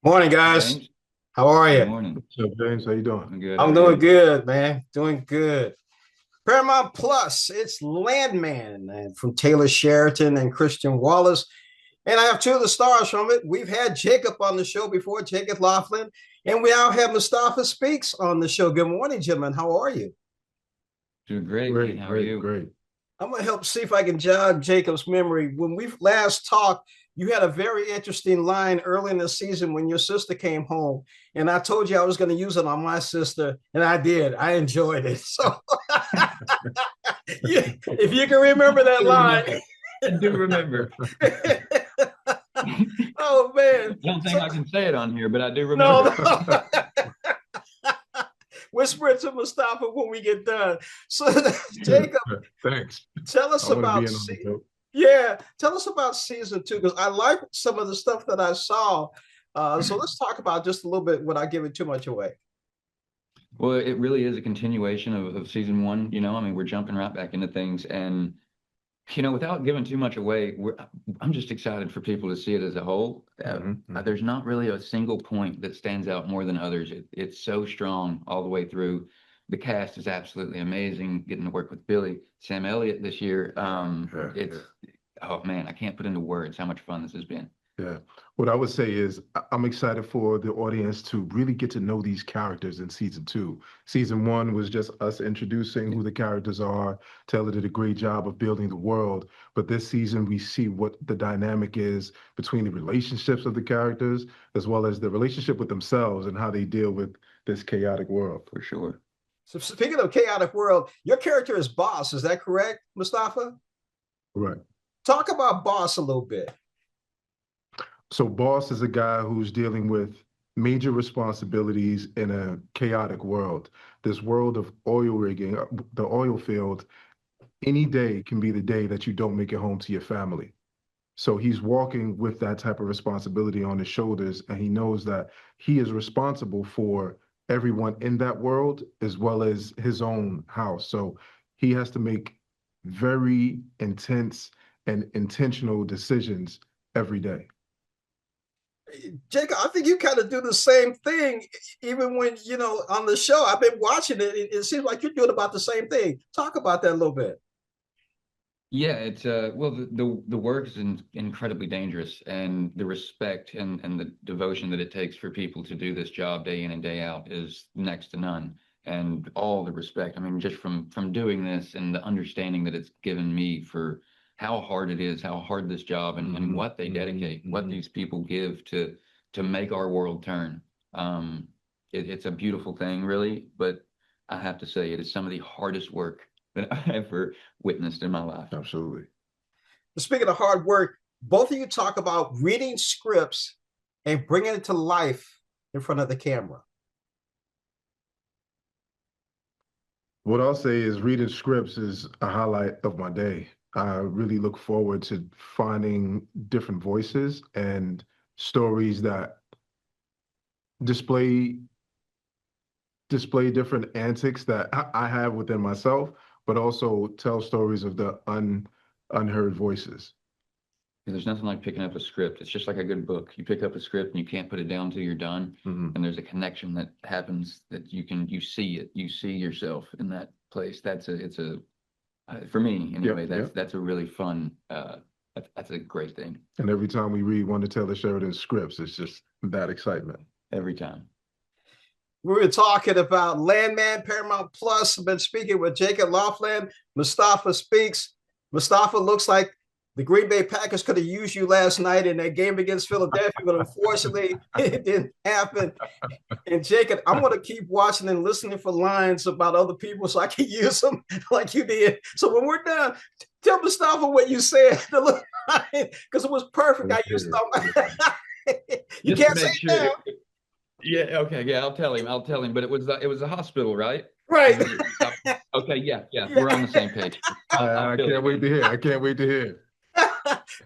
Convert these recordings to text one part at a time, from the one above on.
Morning, guys. James, How are good you? morning. What's up, James? How you doing? I'm good. How I'm are doing you? good, man. Doing good. Paramount Plus, it's Landman and from Taylor Sheridan and Christian Wallace. And I have two of the stars from it. We've had Jacob on the show before, Jacob Lofland, and we now have Mustafa Speaks on the show. Good morning, gentlemen. How are you? Doing great, man. Great, How are great, you? great. I'm going to help see if I can jog Jacob's memory. When we last talked, you had a very interesting line early in the season when your sister came home, and I told you I was going to use it on my sister, and I did. I enjoyed it. So, if you can remember I that do line, remember. I do remember. oh man! I don't think So I can say it on here, but I do no, remember. no. Whisper it to Mustafa when we get done. So, Jacob, Thanks. tell I us want to be about in on the show. yeah, tell us about season two because I like some of the stuff that I saw. So let's talk about just a little bit without giving too much away. Well, it really is a continuation of season one. I mean, we're jumping right back into things, and without giving too much away, I'm just excited for people to see it as a whole. Mhm. There's not really a single point that stands out more than others. It's so strong all the way through. The cast is absolutely amazing. Getting to work with Billy, Sam Elliott this year. Yeah, It's yeah, oh man, I can't put into words how much fun this has been. yeah. What I would say is I'm excited for the audience to really get to know these characters in season two. Season one was just us introducing Yeah. who the characters are. Taylor did a great job of building the world. But this season, we see what the dynamic is between the relationships of the characters, as well as the relationship with themselves and how they deal with this chaotic world. For sure. So speaking of chaotic world, your character is Boss. Is that correct, Mustafa? Right. Talk about Boss a little bit. So Boss is a guy who's dealing with major responsibilities in a chaotic world. This world of oil rigging, the oil field, any day can be the day that you don't make it home to your family. So he's walking with that type of responsibility on his shoulders, and he knows that he is responsible for everyone in that world as well as his own house. So he has to make very intense and intentional decisions every day. Jacob, I think you kind of do the same thing, even when on the show. I've been watching it. It seems like you're doing about the same thing. Talk about that a little bit. Yeah, it's well the work is incredibly dangerous, and the respect and the devotion that it takes for people to do this job day in and day out is next to none. And all the respect, I mean, just from doing this and the understanding that it's given me for how hard it is, how hard this job and Mhm, what they mhm, dedicate, what mhm. these people give to make our world turn. It's a beautiful thing, really, but I have to say it is some of the hardest work that I ever witnessed in my life. Absolutely. Speaking of hard work, both of you talk about reading scripts and bringing it to life in front of the camera. What I'll say is reading scripts is a highlight of my day. I really look forward to finding different voices and stories that display display different antics that I have within myself, but also tell stories of the unheard voices. There's nothing like picking up a script. It's just like a good book. You pick up a script and you can't put it down till you're done. Mhm. And there's a connection that happens that you see it. You see yourself in that place. It's a for me anyway, Yep, that's yep. that's a really fun that's a great thing And every time we read one of Taylor Sheridan's scripts, it's just that excitement. every time. We were talking about Landman, Paramount Plus. I've been speaking with Jacob Lofland. Mustafa Speaks. Mustafa looks like the Green Bay Packers could have used you last night in that game against Philadelphia, but unfortunately, it didn't happen. And Jacob, I'm going to keep watching and listening for lines about other people so I can use them like you did. So when we're done, tell Mustafa what you said, because it was perfect. I used you Just to can't say make it sure now. yeah, okay, yeah, I'll tell him, but it was a hospital, right? Right. Was it okay, yeah, Yeah. we're on the same page. I'll I fill can't him wait in. to hear. I can't wait to hear.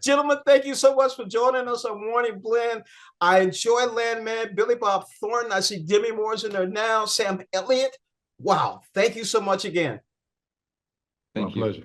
Gentlemen, thank you so much for joining us on Morning Blend. I enjoy Landman, Billy Bob Thornton. I see Demi Moore's in there now, Sam Elliott. Wow. Thank you so much again. My Thank you. pleasure.